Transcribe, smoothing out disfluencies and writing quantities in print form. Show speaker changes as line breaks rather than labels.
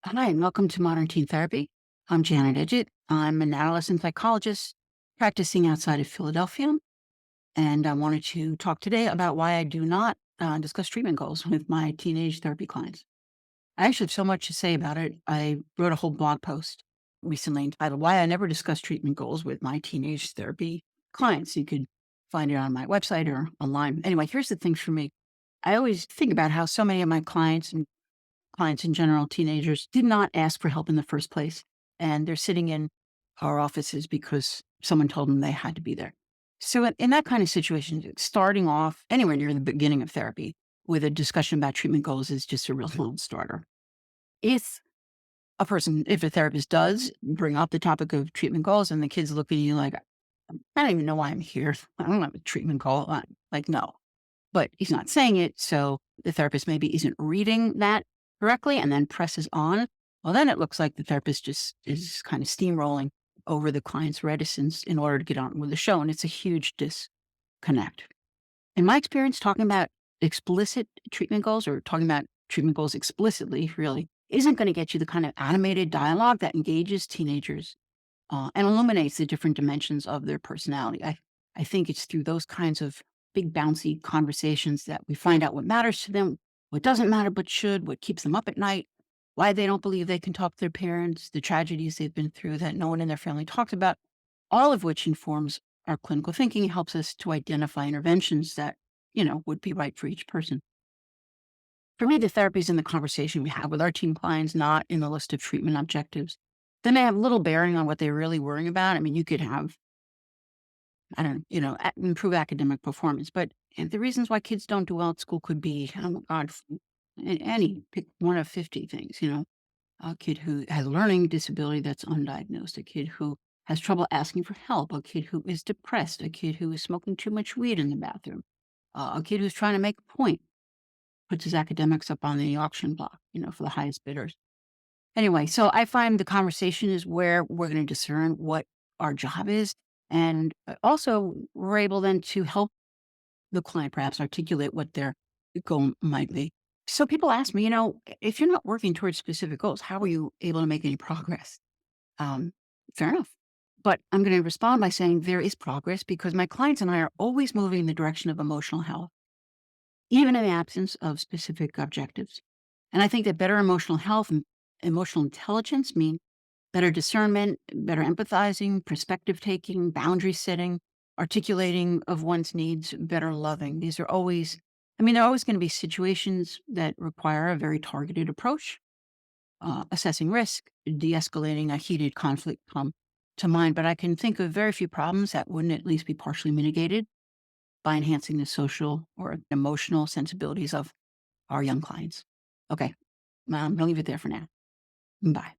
Hi, and welcome to Modern Teen Therapy. I'm Janet Idgett. I'm an adolescent psychologist practicing outside of Philadelphia. And I wanted to talk today about why I do not discuss treatment goals with my teenage therapy clients. I actually have so much to say about it. I wrote a whole blog post recently entitled Why I Never Discuss Treatment Goals with My Teenage Therapy Clients. You could find it on my website or online. Anyway, here's the thing for me. I always think about how so many of my clients in general, teenagers, did not ask for help in the first place. And they're sitting in our offices because someone told them they had to be there. So, in that kind of situation, starting off anywhere near the beginning of therapy with a discussion about treatment goals is just a real non starter. If a therapist does bring up the topic of treatment goals and the kids look at you like, I don't even know why I'm here. I don't have a treatment goal. Like, no, but he's not saying it. So the therapist maybe isn't reading that correctly and then presses on. Well, then it looks like the therapist just is kind of steamrolling over the client's reticence in order to get on with the show. And it's a huge disconnect. In my experience, talking about explicit treatment goals or talking about treatment goals explicitly really isn't going to get you the kind of animated dialogue that engages teenagers and illuminates the different dimensions of their personality. I think it's through those kinds of big, bouncy conversations that we find out what matters to them, what doesn't matter but should, what keeps them up at night, why they don't believe they can talk to their parents, the tragedies they've been through that no one in their family talks about, all of which informs our clinical thinking, helps us to identify interventions that, would be right for each person. For me, the therapy is in the conversation we have with our teen clients, not in the list of treatment objectives. They may have little bearing on what they're really worrying about. I mean, you could have, I don't know, improve academic performance, but the reasons why kids don't do well at school could be, oh my God, any, pick one of 50 things, a kid who has a learning disability that's undiagnosed, a kid who has trouble asking for help, a kid who is depressed, a kid who is smoking too much weed in the bathroom, a kid who's trying to make a point, puts his academics up on the auction block, for the highest bidders. Anyway, so I find the conversation is where we're going to discern what our job is. And also, we're able then to help the client perhaps articulate what their goal might be. So people ask me, if you're not working towards specific goals, how are you able to make any progress? Um, Fair enough. But I'm going to respond by saying there is progress because my clients and I are always moving in the direction of emotional health, even in the absence of specific objectives. And I think that better emotional health and emotional intelligence mean better discernment, better empathizing, perspective taking, boundary setting, articulating of one's needs, better loving. There are always going to be situations that require a very targeted approach, assessing risk, de escalating a heated conflict come to mind. But I can think of very few problems that wouldn't at least be partially mitigated by enhancing the social or emotional sensibilities of our young clients. Okay, I'm going to leave it there for now. Bye.